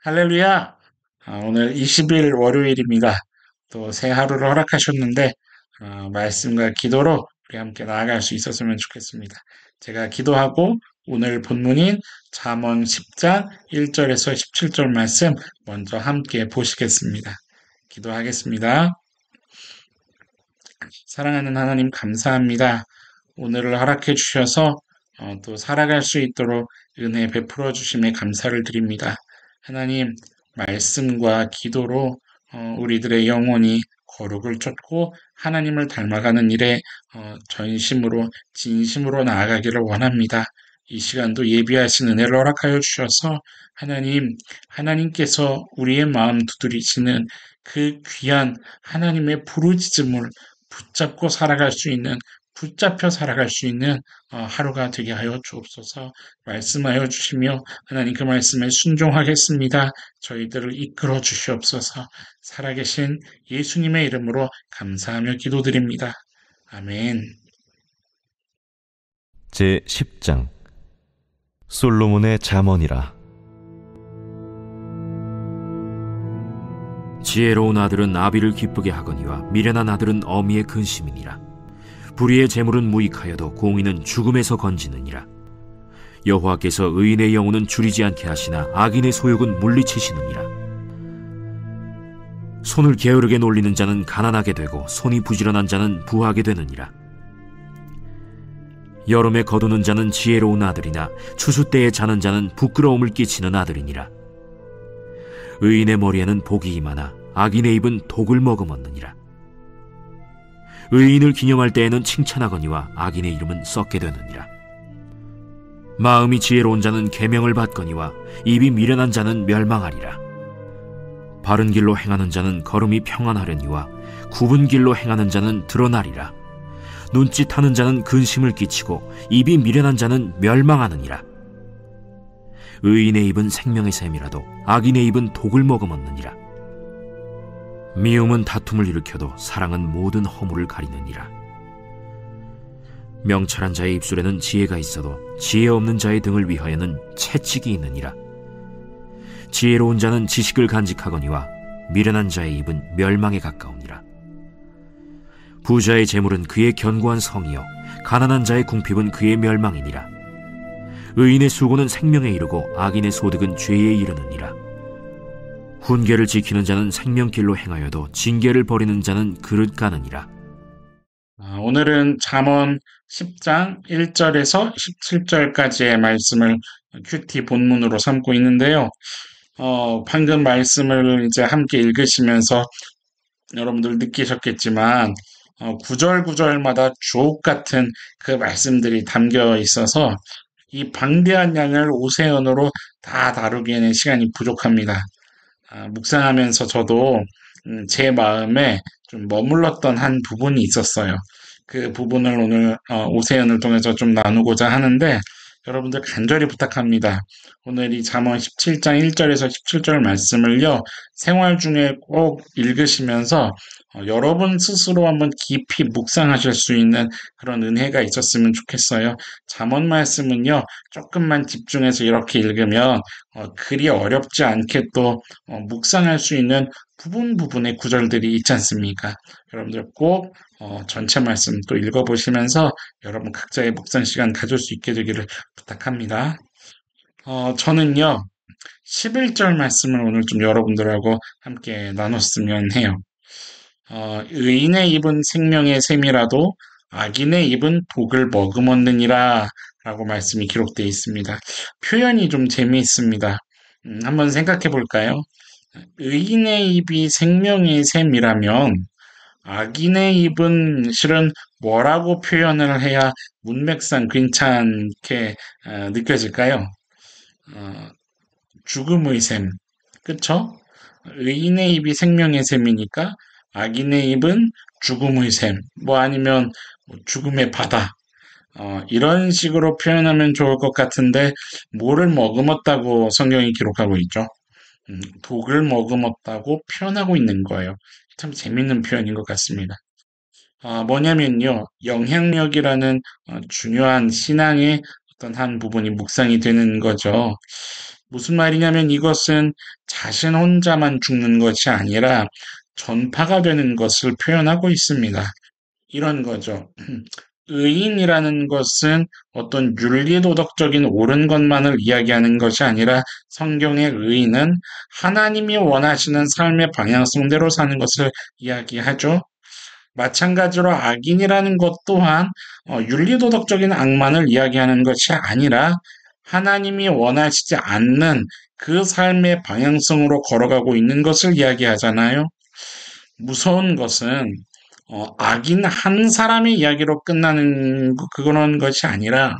할렐루야! 오늘 20일 월요일입니다. 또 새 하루를 허락하셨는데, 말씀과 기도로 우리 함께 나아갈 수 있었으면 좋겠습니다. 제가 기도하고 오늘 본문인 잠언 10장 1절에서 17절 말씀 먼저 함께 보시겠습니다. 기도하겠습니다. 사랑하는 하나님 감사합니다. 오늘을 허락해 주셔서 또 살아갈 수 있도록 은혜 베풀어 주심에 감사를 드립니다. 하나님, 말씀과 기도로 우리들의 영혼이 거룩을 쫓고 하나님을 닮아가는 일에 전심으로 진심으로 나아가기를 원합니다. 이 시간도 예비하신 은혜를 허락하여 주셔서 하나님께서 우리의 마음 두드리시는 그 귀한 하나님의 부르짖음을 붙잡고 살아갈 수 있는 붙잡혀 살아갈 수 있는 하루가 되게 하여 주옵소서. 말씀하여 주시며 하나님 그 말씀에 순종하겠습니다. 저희들을 이끌어 주시옵소서. 살아계신 예수님의 이름으로 감사하며 기도드립니다. 아멘. 제 10장 솔로몬의 잠언이라. 지혜로운 아들은 아비를 기쁘게 하거니와 미련한 아들은 어미의 근심이니라. 불의의 재물은 무익하여도 공의는 죽음에서 건지느니라. 여호와께서 의인의 영혼은 줄이지 않게 하시나 악인의 소욕은 물리치시느니라. 손을 게으르게 놀리는 자는 가난하게 되고 손이 부지런한 자는 부하게 되느니라. 여름에 거두는 자는 지혜로운 아들이나 추수 때에 자는 자는 부끄러움을 끼치는 아들이니라. 의인의 머리에는 복이 임하나 악인의 입은 독을 머금었느니라. 의인을 기념할 때에는 칭찬하거니와 악인의 이름은 썩게 되느니라. 마음이 지혜로운 자는 계명을 받거니와 입이 미련한 자는 멸망하리라. 바른 길로 행하는 자는 걸음이 평안하려니와 굽은 길로 행하는 자는 드러나리라. 눈짓하는 자는 근심을 끼치고 입이 미련한 자는 멸망하느니라. 의인의 입은 생명의 샘이라도 악인의 입은 독을 머금었느니라. 미움은 다툼을 일으켜도 사랑은 모든 허물을 가리느니라. 명철한 자의 입술에는 지혜가 있어도 지혜 없는 자의 등을 위하여는 채찍이 있느니라. 지혜로운 자는 지식을 간직하거니와 미련한 자의 입은 멸망에 가까우니라. 부자의 재물은 그의 견고한 성이요 가난한 자의 궁핍은 그의 멸망이니라. 의인의 수고는 생명에 이르고 악인의 소득은 죄에 이르느니라. 훈계를 지키는 자는 생명길로 행하여도 징계를 버리는 자는 그릇 가느니라. 오늘은 잠언 10장 1절에서 17절까지의 말씀을 큐티 본문으로 삼고 있는데요. 방금 말씀을 이제 함께 읽으시면서 여러분들 느끼셨겠지만 구절구절마다 주옥 같은 그 말씀들이 담겨 있어서 이 방대한 양을 오세훈으로 다 다루기에는 시간이 부족합니다. 묵상하면서 저도 제 마음에 좀 머물렀던 한 부분이 있었어요. 그 부분을 오늘 오세훈을 통해서 좀 나누고자 하는데 여러분들 간절히 부탁합니다. 오늘 이 잠언 17장 1절에서 17절 말씀을요, 생활 중에 꼭 읽으시면서 여러분 스스로 한번 깊이 묵상하실 수 있는 그런 은혜가 있었으면 좋겠어요. 잠언 말씀은요, 조금만 집중해서 이렇게 읽으면 그리 어렵지 않게 또 묵상할 수 있는 부분의 구절들이 있지 않습니까? 여러분들 꼭 전체 말씀 또 읽어보시면서 여러분 각자의 묵상 시간 가질 수 있게 되기를 부탁합니다. 저는요, 11절 말씀을 오늘 좀 여러분들하고 함께 나눴으면 해요. 의인의 입은 생명의 샘이라도 악인의 입은 독을 머금었느니라 라고 말씀이 기록되어 있습니다. 표현이 좀 재미있습니다. 한번 생각해 볼까요? 의인의 입이 생명의 샘이라면 악인의 입은 실은 뭐라고 표현을 해야 문맥상 괜찮게 느껴질까요? 죽음의 샘, 그쵸? 의인의 입이 생명의 샘이니까 악인의 입은 죽음의 샘, 뭐 아니면 죽음의 바다, 이런 식으로 표현하면 좋을 것 같은데 뭐를 머금었다고 성경이 기록하고 있죠? 독을 머금었다고 표현하고 있는 거예요. 참 재밌는 표현인 것 같습니다. 뭐냐면요, 영향력이라는 중요한 신앙의 어떤 한 부분이 묵상이 되는 거죠. 무슨 말이냐면 이것은 자신 혼자만 죽는 것이 아니라 전파가 되는 것을 표현하고 있습니다. 이런 거죠. 의인이라는 것은 어떤 윤리도덕적인 옳은 것만을 이야기하는 것이 아니라 성경의 의인은 하나님이 원하시는 삶의 방향성대로 사는 것을 이야기하죠. 마찬가지로 악인이라는 것 또한 윤리도덕적인 악만을 이야기하는 것이 아니라 하나님이 원하시지 않는 그 삶의 방향성으로 걸어가고 있는 것을 이야기하잖아요. 무서운 것은 악인 한 사람의 이야기로 끝나는 그런 것이 아니라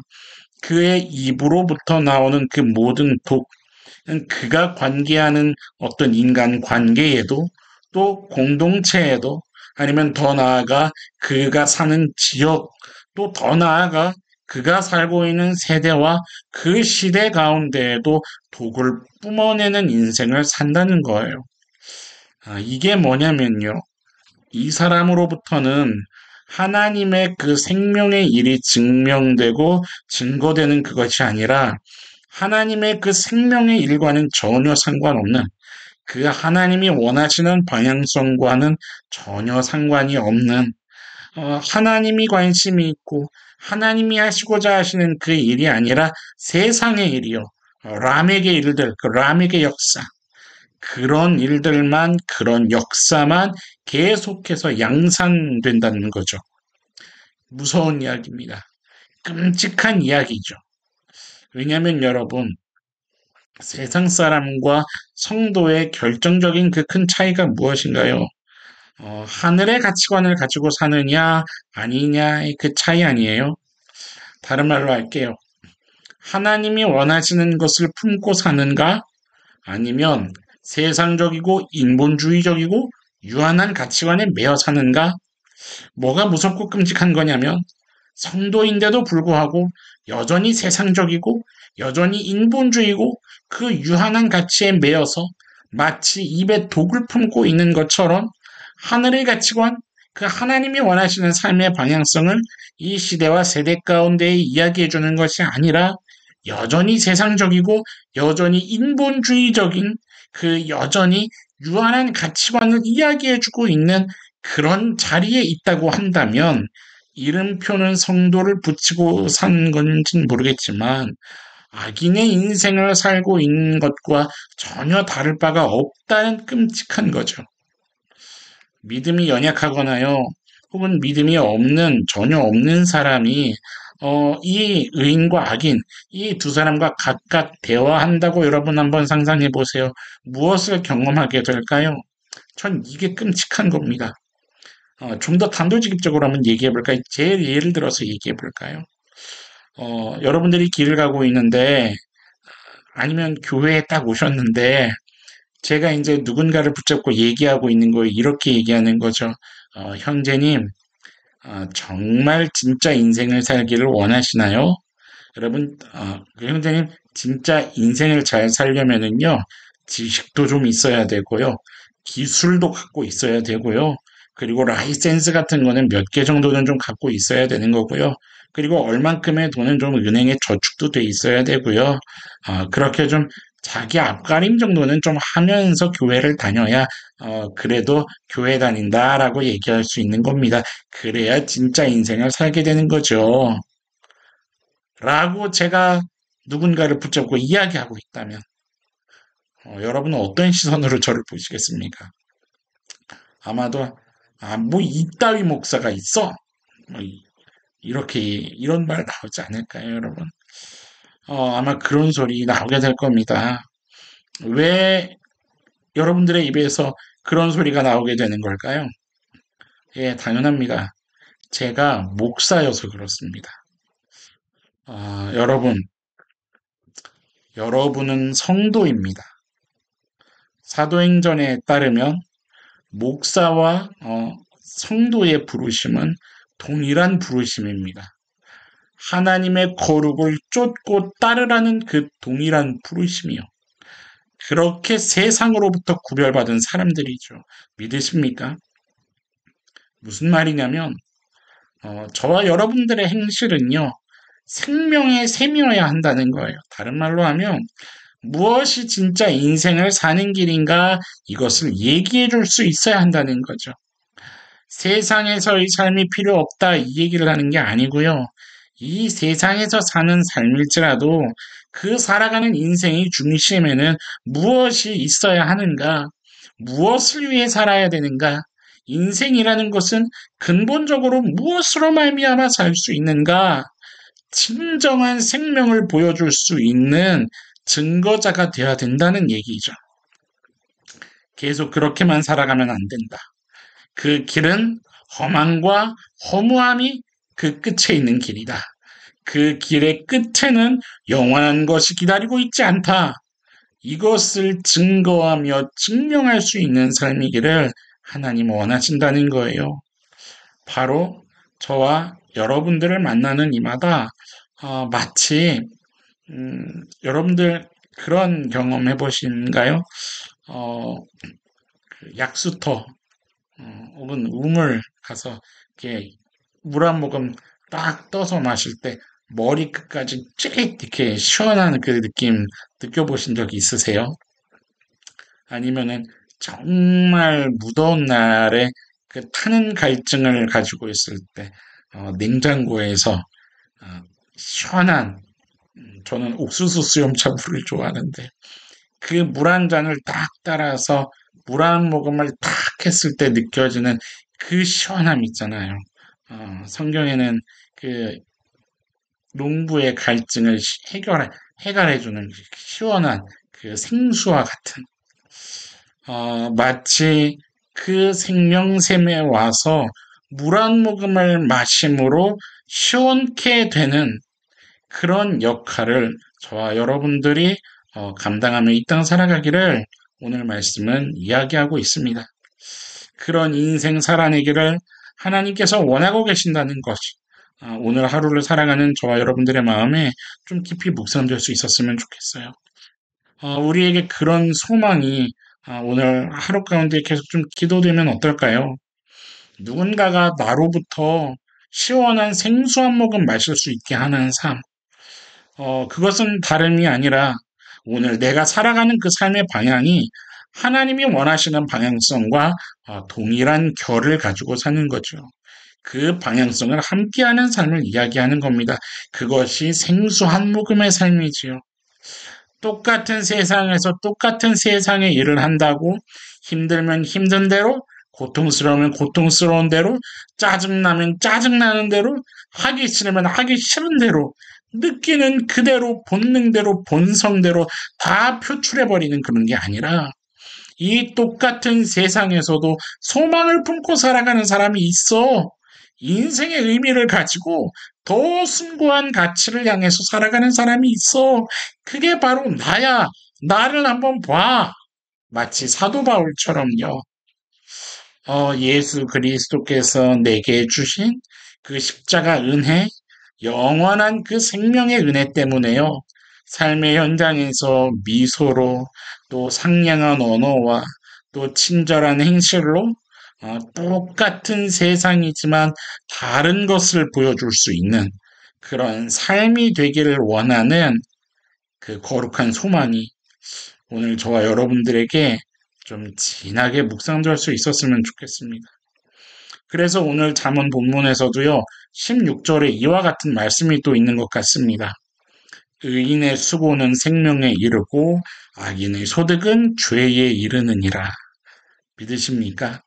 그의 입으로부터 나오는 그 모든 독, 그가 관계하는 어떤 인간 관계에도 또 공동체에도 아니면 더 나아가 그가 사는 지역 또 더 나아가 그가 살고 있는 세대와 그 시대 가운데에도 독을 뿜어내는 인생을 산다는 거예요. 이게 뭐냐면요. 이 사람으로부터는 하나님의 그 생명의 일이 증명되고 증거되는 그것이 아니라 하나님의 그 생명의 일과는 전혀 상관없는 그 하나님이 원하시는 방향성과는 전혀 상관이 없는 하나님이 관심이 있고 하나님이 하시고자 하시는 그 일이 아니라 세상의 일이요. 람에게 일들, 그 람에게 역사. 그런 일들만, 그런 역사만 계속해서 양산된다는 거죠. 무서운 이야기입니다. 끔찍한 이야기죠. 왜냐하면 여러분, 세상 사람과 성도의 결정적인 그 큰 차이가 무엇인가요? 하늘의 가치관을 가지고 사느냐, 아니냐의 그 차이 아니에요? 다른 말로 할게요. 하나님이 원하시는 것을 품고 사는가? 아니면 세상적이고 인본주의적이고 유한한 가치관에 매여 사는가? 뭐가 무섭고 끔찍한 거냐면 성도인데도 불구하고 여전히 세상적이고 여전히 인본주의고 그 유한한 가치에 매여서 마치 입에 독을 품고 있는 것처럼 하늘의 가치관, 그 하나님이 원하시는 삶의 방향성을 이 시대와 세대 가운데 이야기해 주는 것이 아니라 여전히 세상적이고 여전히 인본주의적인 그 여전히 유한한 가치관을 이야기해 주고 있는 그런 자리에 있다고 한다면 이름표는 성도를 붙이고 산 건지는 모르겠지만 악인의 인생을 살고 있는 것과 전혀 다를 바가 없다는 끔찍한 거죠. 믿음이 연약하거나요, 혹은 믿음이 없는, 전혀 없는 사람이 이 의인과 악인, 이 두 사람과 각각 대화한다고 여러분 한번 상상해 보세요. 무엇을 경험하게 될까요? 전 이게 끔찍한 겁니다. 좀 더 단도직입적으로 한번 얘기해 볼까요? 제 예를 들어서 얘기해 볼까요? 여러분들이 길을 가고 있는데, 아니면 교회에 딱 오셨는데, 제가 이제 누군가를 붙잡고 얘기하고 있는 거예요. 이렇게 얘기하는 거죠. 형제님, 정말 진짜 인생을 살기를 원하시나요? 여러분, 그 형제님, 진짜 인생을 잘 살려면은요, 지식도 좀 있어야 되고요, 기술도 갖고 있어야 되고요, 그리고 라이센스 같은 거는 몇 개 정도는 좀 갖고 있어야 되는 거고요. 그리고 얼만큼의 돈은 좀 은행에 저축도 돼 있어야 되고요. 그렇게 좀 자기 앞가림 정도는 좀 하면서 교회를 다녀야 그래도 교회 다닌다라고 얘기할 수 있는 겁니다. 그래야 진짜 인생을 살게 되는 거죠. 라고 제가 누군가를 붙잡고 이야기하고 있다면 여러분은 어떤 시선으로 저를 보시겠습니까? 아마도 뭐 이따위 목사가 있어? 뭐 이렇게 이런 말 나오지 않을까요, 여러분? 아마 그런 소리 나오게 될 겁니다. 왜 여러분들의 입에서 그런 소리가 나오게 되는 걸까요? 예, 당연합니다. 제가 목사여서 그렇습니다. 여러분은 성도입니다. 사도행전에 따르면 목사와 성도의 부르심은 동일한 부르심입니다. 하나님의 거룩을 쫓고 따르라는 그 동일한 부르심이요. 그렇게 세상으로부터 구별받은 사람들이죠. 믿으십니까? 무슨 말이냐면 저와 여러분들의 행실은요, 생명의 셈이어야 한다는 거예요. 다른 말로 하면 무엇이 진짜 인생을 사는 길인가 이것을 얘기해 줄 수 있어야 한다는 거죠. 세상에서의 삶이 필요 없다 이 얘기를 하는 게 아니고요. 이 세상에서 사는 삶일지라도 그 살아가는 인생의 중심에는 무엇이 있어야 하는가, 무엇을 위해 살아야 되는가, 인생이라는 것은 근본적으로 무엇으로 말미암아 살 수 있는가, 진정한 생명을 보여줄 수 있는 증거자가 되어야 된다는 얘기죠. 계속 그렇게만 살아가면 안 된다. 그 길은 험함과 허무함이 그 끝에 있는 길이다. 그 길의 끝에는 영원한 것이 기다리고 있지 않다. 이것을 증거하며 증명할 수 있는 삶이기를 하나님 원하신다는 거예요. 바로 저와 여러분들을 만나는 이마다 마치 여러분들 그런 경험 해보신가요? 그 약수터 혹은 우물 가서 이렇게 물 한 모금 딱 떠서 마실 때 머리끝까지 쭉 이렇게 시원한 그 느낌 느껴보신 적 있으세요? 아니면은 정말 무더운 날에 그 타는 갈증을 가지고 있을 때 냉장고에서 시원한 저는 옥수수 수염차 물을 좋아하는데 그 물 한 잔을 딱 따라서 물 한 모금을 탁 했을 때 느껴지는 그 시원함 있잖아요. 성경에는 그 농부의 갈증을 해결해주는 시원한 그 생수와 같은 마치 그 생명샘에 와서 물 한 모금을 마심으로 시원케 되는 그런 역할을 저와 여러분들이 감당하며 이 땅 살아가기를 오늘 말씀은 이야기하고 있습니다. 그런 인생 살아내기를 하나님께서 원하고 계신다는 것이 오늘 하루를 살아가는 저와 여러분들의 마음에 좀 깊이 묵상될 수 있었으면 좋겠어요. 우리에게 그런 소망이 오늘 하루 가운데 계속 좀 기도되면 어떨까요? 누군가가 나로부터 시원한 생수 한 모금 마실 수 있게 하는 삶. 그것은 다름이 아니라 오늘 내가 살아가는 그 삶의 방향이 하나님이 원하시는 방향성과 동일한 결을 가지고 사는 거죠. 그 방향성을 함께하는 삶을 이야기하는 겁니다. 그것이 생수 한 모금의 삶이지요. 똑같은 세상에서 똑같은 세상의 일을 한다고 힘들면 힘든 대로, 고통스러우면 고통스러운 대로, 짜증나면 짜증나는 대로, 하기 싫으면 하기 싫은 대로, 느끼는 그대로, 본능대로, 본성대로 다 표출해버리는 그런 게 아니라 이 똑같은 세상에서도 소망을 품고 살아가는 사람이 있어. 인생의 의미를 가지고 더 숭고한 가치를 향해서 살아가는 사람이 있어. 그게 바로 나야. 나를 한번 봐. 마치 사도 바울처럼요. 예수 그리스도께서 내게 주신 그 십자가 은혜, 영원한 그 생명의 은혜 때문에요. 삶의 현장에서 미소로 또 상냥한 언어와 또 친절한 행실로 똑같은 세상이지만 다른 것을 보여줄 수 있는 그런 삶이 되기를 원하는 그 거룩한 소망이 오늘 저와 여러분들에게 좀 진하게 묵상될 수 있었으면 좋겠습니다. 그래서 오늘 잠언 본문에서도요, 16절에 이와 같은 말씀이 또 있는 것 같습니다. 의인의 수고는 생명에 이르고 악인의 소득은 죄에 이르느니라. 믿으십니까?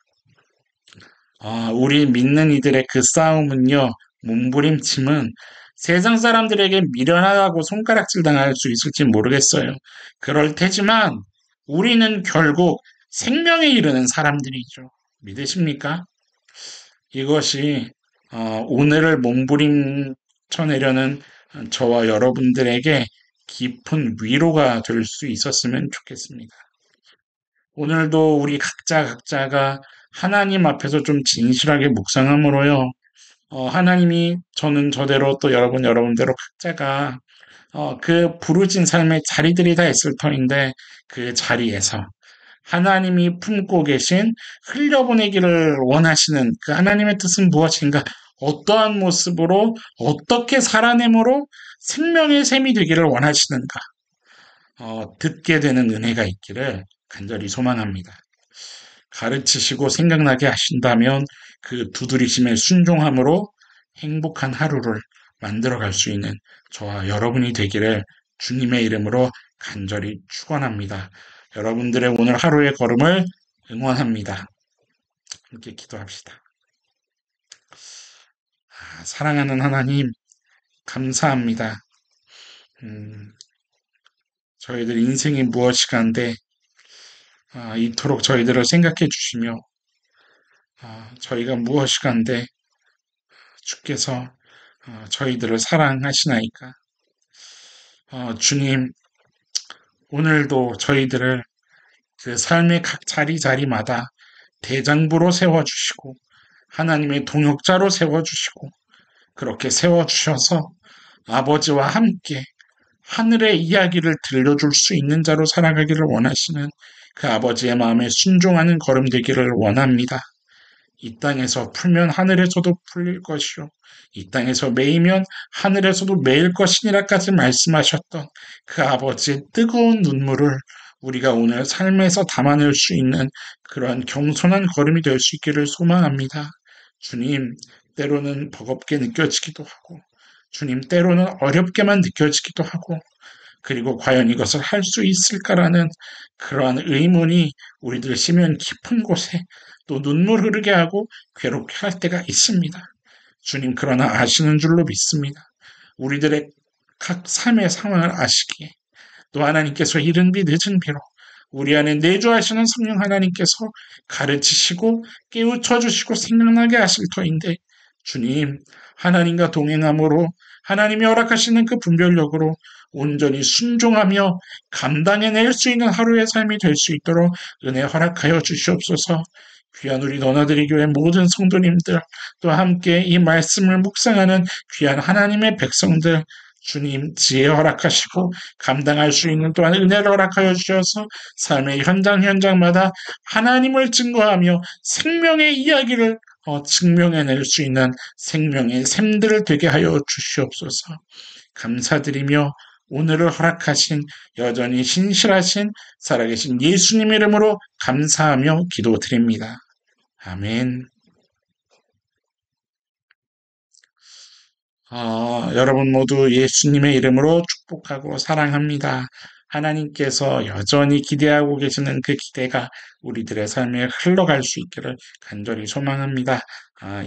우리 믿는 이들의 그 싸움은요, 몸부림침은 세상 사람들에게 미련하다고 손가락질 당할 수 있을지 모르겠어요. 그럴 테지만 우리는 결국 생명에 이르는 사람들이죠. 믿으십니까? 이것이 오늘을 몸부림쳐내려는 저와 여러분들에게 깊은 위로가 될 수 있었으면 좋겠습니다. 오늘도 우리 각자가 하나님 앞에서 좀 진실하게 묵상함으로요. 하나님이 저는 저대로 또 여러분대로 각자가 그 부르진 삶의 자리들이 다 있을 터인데 그 자리에서 하나님이 품고 계신 흘려보내기를 원하시는 그 하나님의 뜻은 무엇인가? 어떠한 모습으로 어떻게 살아내므로 생명의 셈이 되기를 원하시는가? 듣게 되는 은혜가 있기를 간절히 소망합니다. 가르치시고 생각나게 하신다면 그 두드리심의 순종함으로 행복한 하루를 만들어 갈 수 있는 저와 여러분이 되기를 주님의 이름으로 간절히 축원합니다. 여러분들의 오늘 하루의 걸음을 응원합니다. 함께 기도합시다. 사랑하는 하나님, 감사합니다. 음, 저희들 인생이 무엇이간데 이토록 저희들을 생각해 주시며 저희가 무엇이간데 주께서 저희들을 사랑하시나이까. 주님, 오늘도 저희들을 그 삶의 각 자리자리마다 대장부로 세워주시고 하나님의 동역자로 세워주시고 그렇게 세워주셔서 아버지와 함께 하늘의 이야기를 들려줄 수 있는 자로 살아가기를 원하시는 그 아버지의 마음에 순종하는 걸음 되기를 원합니다. 이 땅에서 풀면 하늘에서도 풀릴 것이요 이 땅에서 매이면 하늘에서도 매일 것이니라까지 말씀하셨던 그 아버지의 뜨거운 눈물을 우리가 오늘 삶에서 담아낼 수 있는 그러한 겸손한 걸음이 될 수 있기를 소망합니다. 주님, 때로는 버겁게 느껴지기도 하고 주님, 때로는 어렵게만 느껴지기도 하고 그리고 과연 이것을 할 수 있을까라는 그러한 의문이 우리들 심연 깊은 곳에 또 눈물 흐르게 하고 괴롭게 할 때가 있습니다. 주님, 그러나 아시는 줄로 믿습니다. 우리들의 각 삶의 상황을 아시기에 또 하나님께서 이른 비 늦은 비로 우리 안에 내주하시는 성령 하나님께서 가르치시고 깨우쳐 주시고 생각나게 하실 터인데 주님, 하나님과 동행함으로 하나님이 허락하시는 그 분별력으로 온전히 순종하며 감당해낼 수 있는 하루의 삶이 될 수 있도록 은혜 허락하여 주시옵소서. 귀한 우리 너나들이 교회 모든 성도님들 또 함께 이 말씀을 묵상하는 귀한 하나님의 백성들 주님 지혜 허락하시고 감당할 수 있는 또한 은혜를 허락하여 주셔서 삶의 현장마다 하나님을 증거하며 생명의 이야기를 증명해낼 수 있는 생명의 샘들을 되게 하여 주시옵소서. 감사드리며 오늘을 허락하신 여전히 신실하신 살아계신 예수님 이름으로 감사하며 기도드립니다. 아멘. 여러분 모두 예수님의 이름으로 축복하고 사랑합니다. 하나님께서 여전히 기대하고 계시는 그 기대가 우리들의 삶에 흘러갈 수 있기를 간절히 소망합니다.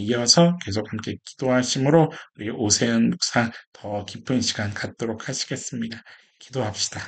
이어서 계속 함께 기도하심으로 우리 오세훈 묵상 더 깊은 시간 갖도록 하시겠습니다. 기도합시다.